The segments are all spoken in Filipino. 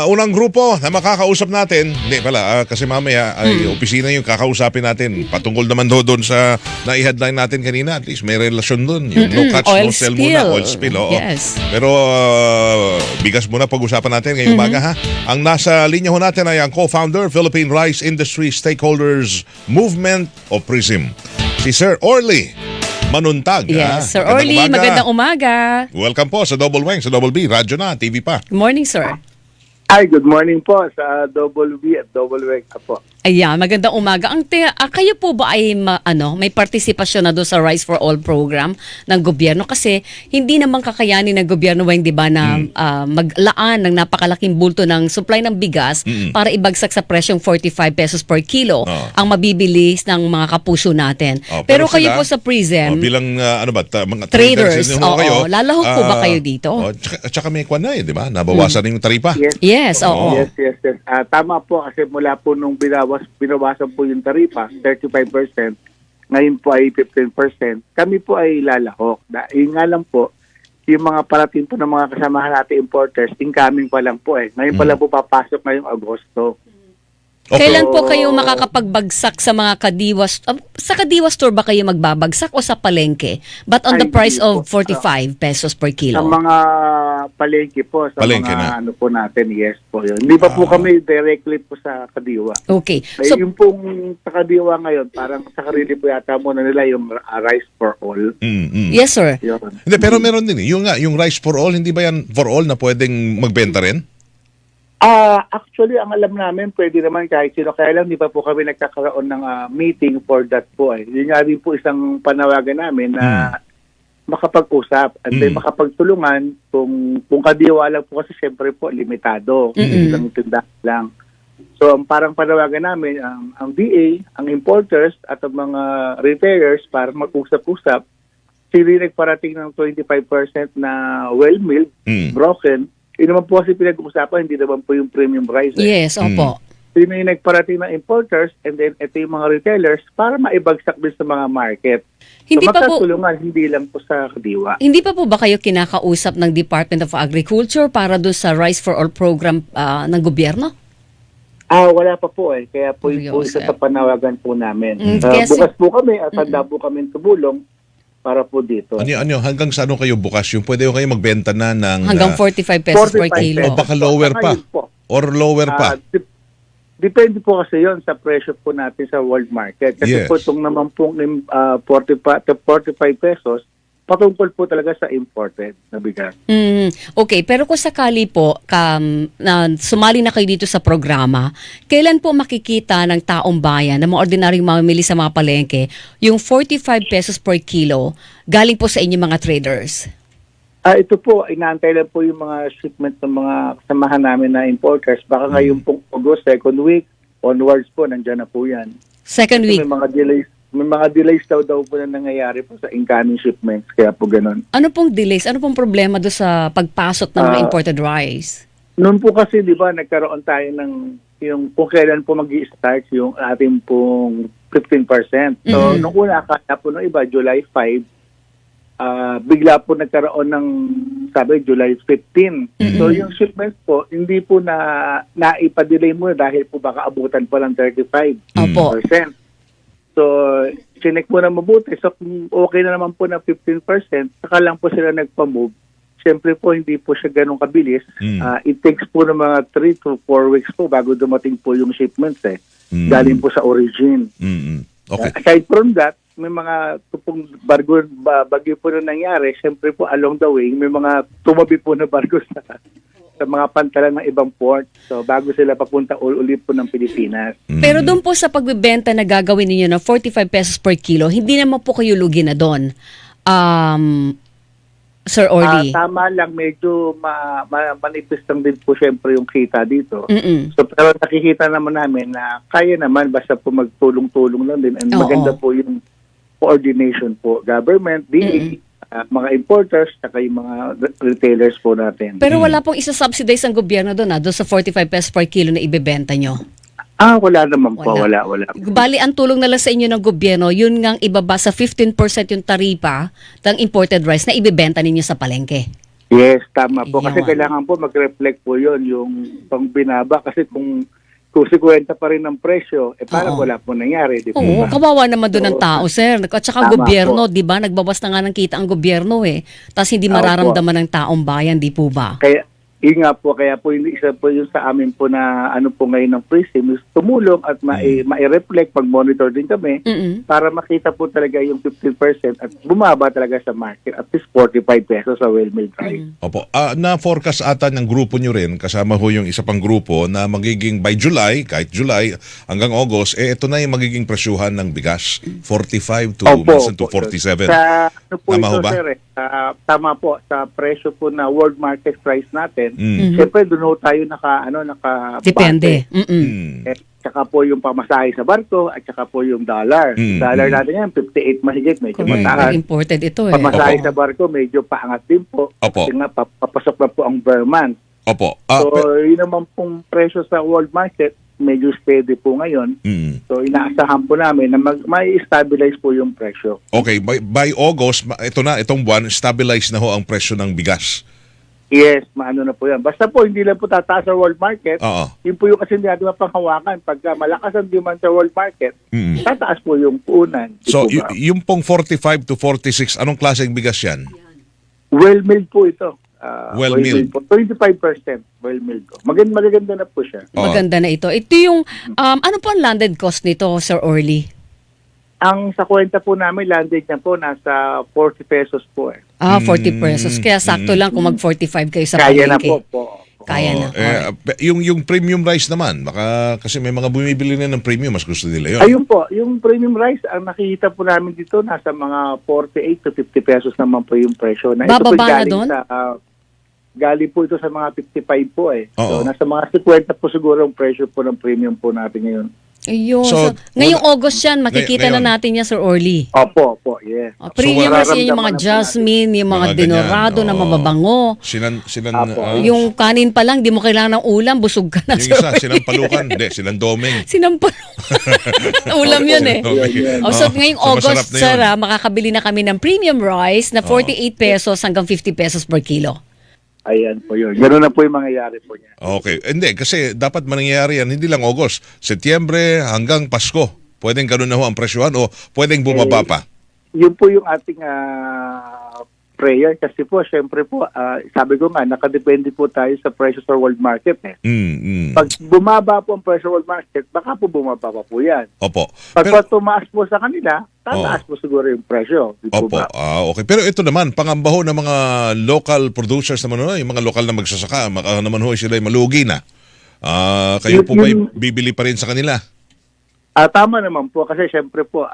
Unang grupo na makakausap natin, hindi pala, kasi mamaya ay opisina yung kakausapin natin. Patungkol naman doon sa na-headline natin kanina, at least may relasyon doon. Yung no catch, Oil no sell spill. muna, oil spill. Oo. Yes. Pero bigas muna pag-usapan natin ngayong umaga ha. Ang nasa linya ho natin ay ang co-founder, Philippine Rice Industry Stakeholders Movement o PRISM. Si Sir Orly Manuntag. Yes, Sir Orly, magandang umaga. Welcome po sa Double Wang, sa Double B, radyo na, TV pa. Good morning, sir. Ay, good morning po sa Double B at Double Wake po. Ayan, magandang umaga. Kayo po ba ay may partisipasyon na doon sa Rice for All program ng gobyerno? Kasi hindi naman kakayanin ng gobyerno, Weng, di ba, na maglaan ng napakalaking bulto ng supply ng bigas para ibagsak sa presyong 45 pesos per kilo ang mabibili ng mga kapuso natin. Pero kayo sila, po sa PRISM, bilang mga traders, kayo, lalahok po ba kayo dito? Tsaka may kwan na di ba? Nabawasan na yung taripa. Yes, oo. Yes. Tama po kasi mula po nung binawasan po yung taripa, 35%, ngayon po ay 15%. Kami po ay lalahok. Yun nga lang po, yung mga parating po ng mga kasamahan natin importers, incoming pa lang po eh. Ngayon pa lang po papasok ngayong Agosto. Okay. Kailan po kayo makakapagbagsak sa mga Kadiwa sa Kadiwa store ba kayo magbabagsak o sa palengke? But on the price of 45 pesos per kilo? Sa mga palengke po, sa Palengke mga na. po natin, yes po yun. Hindi pa po kami directly po sa Kadiwa. Okay. So, yung pong sa Kadiwa ngayon, parang sa karili po yata muna nila yung Rice for All. Yes, sir. Yun. Hindi, pero meron din yung rice for all, hindi ba yan for all na pwedeng magbenta rin? Actually, ang alam namin, pwede naman kahit sino. Kaya lang, di pa po kami nagkakaroon ng meeting for that po. Yun nga rin po isang panawagan namin na makapag-usap at then makapagtulungan kung Kadiwa lang po kasi syempre po, limitado. Isang tindahan lang. So, ang parang panawagan namin, ang DA, ang importers at ang mga retailers para mag-usap-usap, sila nagparating ng 25% na well-milled, broken. Yun naman po kasi pinag-uusapan, hindi naman po yung premium rice. Yes, opo. Yun yung nagparating ng importers and then ito yung mga retailers para maibagsak din sa mga market. Hindi so pa po magkatulungan, hindi lang po sa Kadiwa. Hindi pa po ba kayo kinakausap ng Department of Agriculture para doon sa Rice for All program ng gobyerno? Wala pa po eh. Kaya po yung po isa sa panawagan po namin. Bukas po kami at handa po kami tumulong para po dito. Ano, hanggang sa ano kayo bukas? Yung pwede kayo magbenta na ng... Hanggang 45 pesos per kilo. O baka lower pa? Or lower pa? Depende po kasi yon sa presyo po natin sa world market. Kasi po itong naman pong 45 pesos, patungkol po talaga sa imported na bigas. Okay, pero kung sakali po na sumali na kayo dito sa programa, kailan po makikita ng taong bayan, ng mga ordinaryong mamimili sa mga palengke, yung 45 pesos per kilo galing po sa inyong mga traders? Ito po, inaantay lang po yung mga shipment ng mga kasamahan namin na importers. Baka ngayon pong August, second week, onwards po, nandyan na po yan. Second week? May mga delays daw po na nangyayari po sa incoming shipments, kaya po ganun. Ano pong delays? Ano pong problema doon sa pagpasok ng mga imported rice? Noon po kasi, di ba, nagkaroon tayo ng yung kung kailan po mag-i-start yung ating pong 15%. So, nung una, akala po nung iba, July 5, bigla po nagkaroon ng, sabi, July 15. So, yung shipments po, hindi po naipa-delay mo dahil po baka abutan pa lang 35%. Opo. So, chinek mo na mabuti. So, kung okay na naman po na 15%, saka lang po sila nagpa-move. Siyempre po, hindi po siya ganun kabilis. It takes po ng mga 3 to 4 weeks po bago dumating po yung shipments galing po sa origin. Okay. Aside from that, may mga tupong bagyo po na nangyari. Siyempre po, along the way, may mga tumabi po na bargo sa mga pantalan ng ibang port. So, bago sila papunta ulit po ng Pilipinas. Pero doon po sa pagbebenta na gagawin ninyo ng 45 pesos per kilo, hindi naman po kayo lugi na doon. Sir Orly. Tama lang, medyo manipis lang din po syempre yung kita dito. So, pero nakikita naman namin na kaya naman basta po magtulong-tulong lang din. And maganda po yung coordination po. Government, DA, mga importers, saka yung mga retailers po natin. Pero wala pong isa-subsidize ang gobyerno doon sa 45 pesos per kilo na ibebenta nyo? Wala naman po. Wala. Bali, ang tulong na lang sa inyo ng gobyerno, yun ngang ibaba sa 15% yung taripa ng imported rice na ibebenta ninyo sa palengke. Yes, tama po. Kasi Yun. kailangan po mag-reflect po yun, yung pang binaba. Kasi kung 50 pa rin ang presyo, parang Oo. wala po nangyari, di po Oo, ba? kawawa naman doon ng tao, sir. At saka Tama gobyerno, po. di ba? Nagbawas na nga ng kita ang gobyerno eh. Tapos hindi Opo. mararamdaman ng taong bayan, di po ba? Kaya, yun nga po, kaya po yung isa po yung sa amin po na ano po ngayon ng PRISM is tumulong at ma-reflect, pag-monitor din kami Mm-mm. para makita po talaga yung 15% at bumaba talaga sa market at least 45 pesos sa well-milled rice. Opo. Na-forecast ata ng grupo nyo rin, kasama ho yung isa pang grupo, na magiging by July, kahit July hanggang August, ito na yung magiging presyuhan ng bigas. 45 to, minsan to 47. Sa, ano po Tama ho ito, ba? sir, tama po, sa presyo po na world market price natin, Mm. siyempre doon ho tayo naka Depende. Mm-mm. Mm. Tsaka po yung pamasahe sa barko at tsaka po yung dollar. Mm, Dollar mm. natin yan, 58 mahigit, medyo Correct. mataas. Imported ito eh. Pamasahe Oo. sa barko, medyo paangat din po. Opo. Kasi nga, papasok na po ang Burman. Opo. So, yun naman pong presyo sa world market, medyo steady po ngayon. Mm. So, inaasahan po namin na may stabilize po yung presyo. Okay, by August, itong buwan, stabilize na ho ang presyo ng bigas. Yes, maano na po yan. Basta po, hindi lang po tataas sa world market. Oo. Yun po yung kasi hindi natin mapanghawakan. Pagka malakas ang demand sa world market, Mm. tataas po yung punan. Di So, po ba? yung pong 45 to 46, anong klaseng bigas yan? Well-milled po ito. Well-milled. Po. 25% well-milled po. Maganda na po siya. Oo. Maganda na ito. Ito yung, ano po ang landed cost nito, Sir Orly? Ang sa kwenta po namin, landed niya po nasa 40 pesos po eh. 40 pesos. Kaya sakto lang kung mag-45 kayo sa Kaya na palengke. po. Kaya na. Yung premium rice naman, baka kasi may mga bumibili na ng premium, mas gusto nila yun. Ayun po, yung premium rice, ang nakikita po namin dito, nasa mga 48 to 50 pesos naman po yung presyo. Na ito po Bababa na galing doon? galing po ito sa mga 55 po eh. Oo. So, nasa mga 50 po siguro ang presyo po ng premium po natin ngayon. Ayun. So, Ngayong August yan, makikita ngayon. na natin yan, Sir Orly. Opo, yes. Premium rice yan, yung mga mararamdaman na po jasmine, yung mga Mga ganyan, dinorado na oo. mababango. Apo. Yung kanin pa lang, di mo kailangan ng ulam, busog ka na, yung Sir isa, Orly. sinampalukan, hindi, sinandoming. Sinampalo. Ulam yun eh. Sinandoming. Oh, so ngayong So, masarap August, na sir, yun. makakabili na kami ng premium rice na 48 pesos hanggang 50 pesos per kilo. Ayan po yun. Ganoon na po yung mangyayari po niya. Okay. Hindi, kasi dapat mangyayari yan, hindi lang August, Setyembre hanggang Pasko. Pwedeng ganun na ho ang presyohan o pwedeng bumaba pa. Yun po yung ating prayer kasi po, syempre po, sabi ko nga, nakadepende po tayo sa presyo sa world market eh. Pag bumaba po ang presyo sa world market, baka po bumaba pa po yan. Opo. Pag tumaas po sa kanila, tataas po siguro yung presyo. Di po Opo. ba? Okay. Pero ito naman, pangambaho ng mga local producers naman, yung mga lokal na magsasaka, naman ho sila malugi na. Kayo po ba bibili pa rin sa kanila? Tama naman po kasi syempre po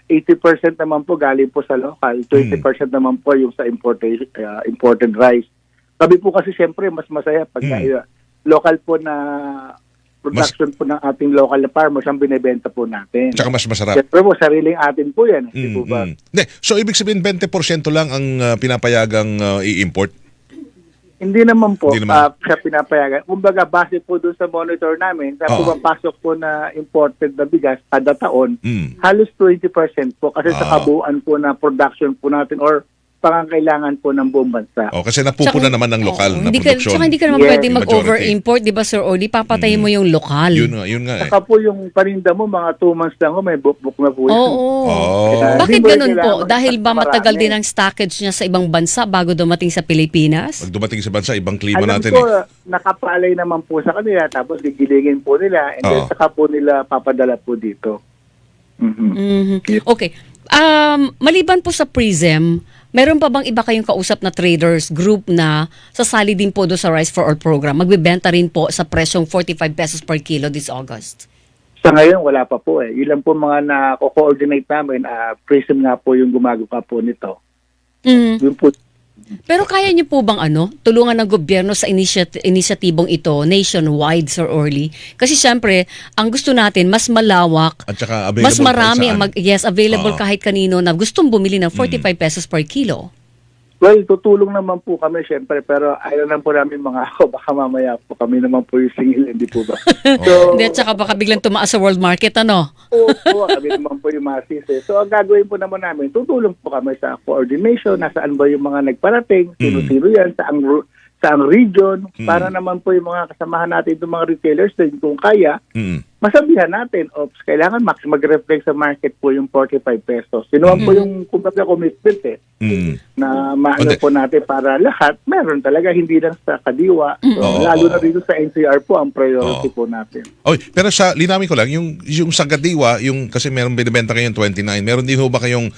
80% naman po galing po sa local, 20% naman po yung sa imported rice. Sabi po kasi syempre mas masaya pag local po na production po ng ating local na farmers ang binebenta po natin. Tsaka mas masarap. Syempre po sariling atin po yan. Di po ba? Hindi. So, ibig sabihin 20% lang ang pinapayagang i-import? Hindi naman po Hindi naman. siya pinapayagan. Kumbaga, base po doon sa monitor namin, sa Oo. pumapasok po na imported na bigas kada taon, Mm. halos 20% po kasi sa Ah. kabuuan po na production po natin or pangangailangan po ng buong bansa. Kasi napupuna naman ng lokal na produksyon. Tsaka hindi ka naman Yes. pwede Majority. mag-over-import, di ba, Sir Orly? Papatayin mo yung lokal. Yun nga eh. Saka po yung paninda mo, mga 2 months lang may book na po yan. Oo. Oh. Bakit Hindi mo ganun po? kailangan Dahil ba marami. matagal din ang stockage niya sa ibang bansa bago dumating sa Pilipinas? Pag dumating sa bansa, ibang klima Alam natin ko, eh. nakapalay naman po sa kanila, tapos gigilingin po nila, and then Oo. saka po nila papadala po dito. Mhm. Mhm. Okay. Maliban po sa PRISM, meron pa bang iba kayong kausap na traders group na sasali din po doon sa Rice for All program? Magbibenta rin po sa presyong 45 pesos per kilo this August. Sa ngayon, wala pa po eh. Ilan po mga na-coordinate namin, PRISM nga po yung gumagawa po nito. Mhm. Yun po, Pero kaya niyo po bang tulungan ng gobyerno sa inisyatibong ito nationwide, Sir Orly? Kasi syempre, ang gusto natin mas malawak, At saka available mas marami kahit ang saan. available Oo. kahit kanino na gustong bumili ng 45 pesos per kilo. Well, tutulong naman po kami syempre, pero ayaw lang po namin mga ako, baka mamaya po kami naman po yung singil, hindi po ba? So, Hindi, at saka baka biglang tumaas sa world market, ano? po, kami naman po yung masis. So, ang gagawin po naman namin, tutulong po kami sa coordination, nasaan ba yung mga nagparating, sino-sino yan, saang region, para naman po yung mga kasamahan natin, yung mga retailers din, kung kaya, masabihan natin, kailangan max mag-reflect sa market po yung 45 pesos. Sinuwan po yung kumbaga commitment na maano po natin para lahat, meron talaga, hindi lang sa Kadiwa. So, lalo na dito sa NCR po, ang priority po natin. Oy, pero linawin ko lang, yung sa Kadiwa, kasi meron binibenta kayong 29, meron din ho ba kayong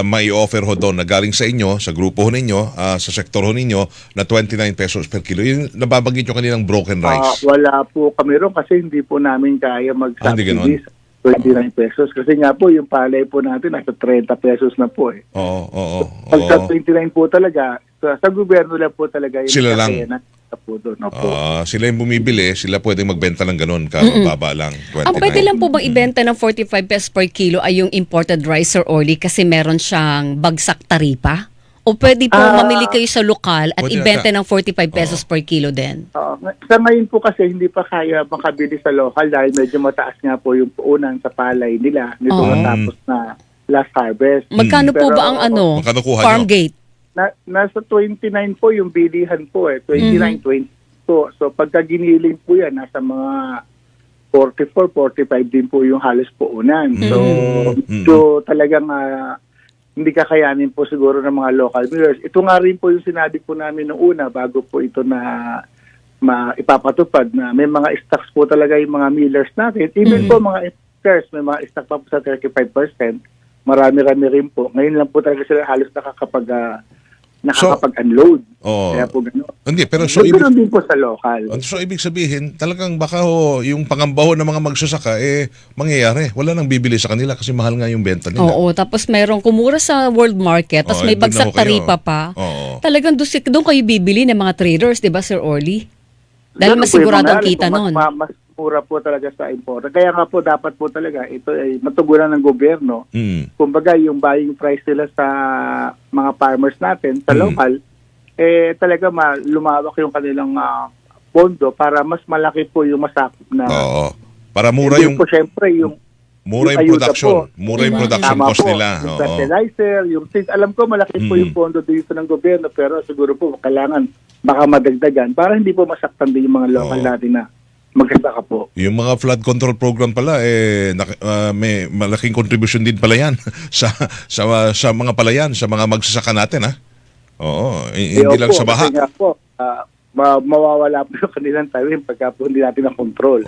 may offer ho doon na galing sa inyo, sa grupo ho ninyo, sa sektor ho ninyo, na 29 pesos per kilo? Yung nababanggit nyo kanilang broken rice. Wala po kami ron kasi hindi po namin kaya hindi mag-subsidies 29 pesos. Kasi nga po, yung palay po natin nasa 30 pesos na po eh. Oo. Pag sa 29 po talaga, sa gobyerno lang po talaga yung Sila lang. po doon. Opo. Sila yung bumibili, sila pwedeng magbenta ng ganun, kababa lang, 29. Ang pwede lang po bang ibenta ng 45 pesos per kilo ay yung imported rice, Sir Orly, kasi meron siyang bagsak taripa? O pwede po mamili kayo sa lokal at Pwede ibenta na. ng 45 pesos per kilo din? Sa ngayon po kasi hindi pa kaya makabili sa local dahil medyo mataas nga po yung puunan sa palay nila nito matapos na last harvest. Magkano po Pero, ba ang magkano kuha farm nyo? gate? Nasa 29 po yung bilihan po eh. 29, 20 po. So pagka giniling po yan, nasa mga 44, 45 din po yung halos puunan. So talagang hindi kakayanin po siguro ng mga local millers. Ito nga rin po yung sinabi po namin noong una bago po ito na ipapatupad na may mga stocks po talaga yung mga millers natin. Even po mga importers, may mga stock pa po sa 35%. Marami-rami rin po. Ngayon lang po talaga sila halos nakakapag-unload. Kaya po gano'n. Hindi, pero Gano'n din po sa local. So ibig sabihin, talagang baka yung pangambaho ng mga magsasaka mangyayari. Wala nang bibili sa kanila kasi mahal nga yung benta nila. Oo, tapos merong kumura sa world market, tapos may doon bagsak na ho kayo. taripa pa. Oo. Talagang doon kayo bibili ng mga traders, di ba, Sir Orly? Dahil Ganun po masigurado yung ang kita mangyari po. nun. Mas mura po talaga sa import. Kaya nga po dapat po talaga ito ay matugunan ng gobyerno. Kumbaga yung buying price nila sa mga farmers natin sa local talaga lumawak yung kanilang pondo para mas malaki po yung masakop na. Oo. Para mura Hindi yung po syempre yung ayuda production. po. Mura yung production Tama cost po, nila. Yung Oo. fertilizer, alam ko malaki po yung pondo dito ng gobyerno pero siguro po kailangan baka madagdagan para hindi po masaktan din yung mga local natin na maganda ka po. Yung mga flood control program pala may malaking contribution din pala yan sa mga palayan, sa mga magsasaka natin ha. Oo, hindi lang sa baha. Kasi nga po, mawawala po yung kanilang talim pagka po hindi natin na-control.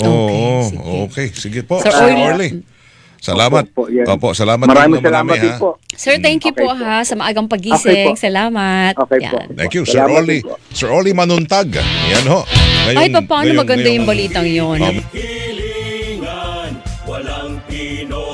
Okay, sige po. Sir Orly. Salamat. Opo, salamat. Maraming din salamat din po. Sir, thank you Okay po po. sa maagang pagising. Okay po. Salamat. Okay po. Yan. Thank you, Sir Salamat Orly. din po. Sir Orly Manuntag. Yan ho. Ay, paano maganda yung balitang yun? Hilingan, walang Pinoy.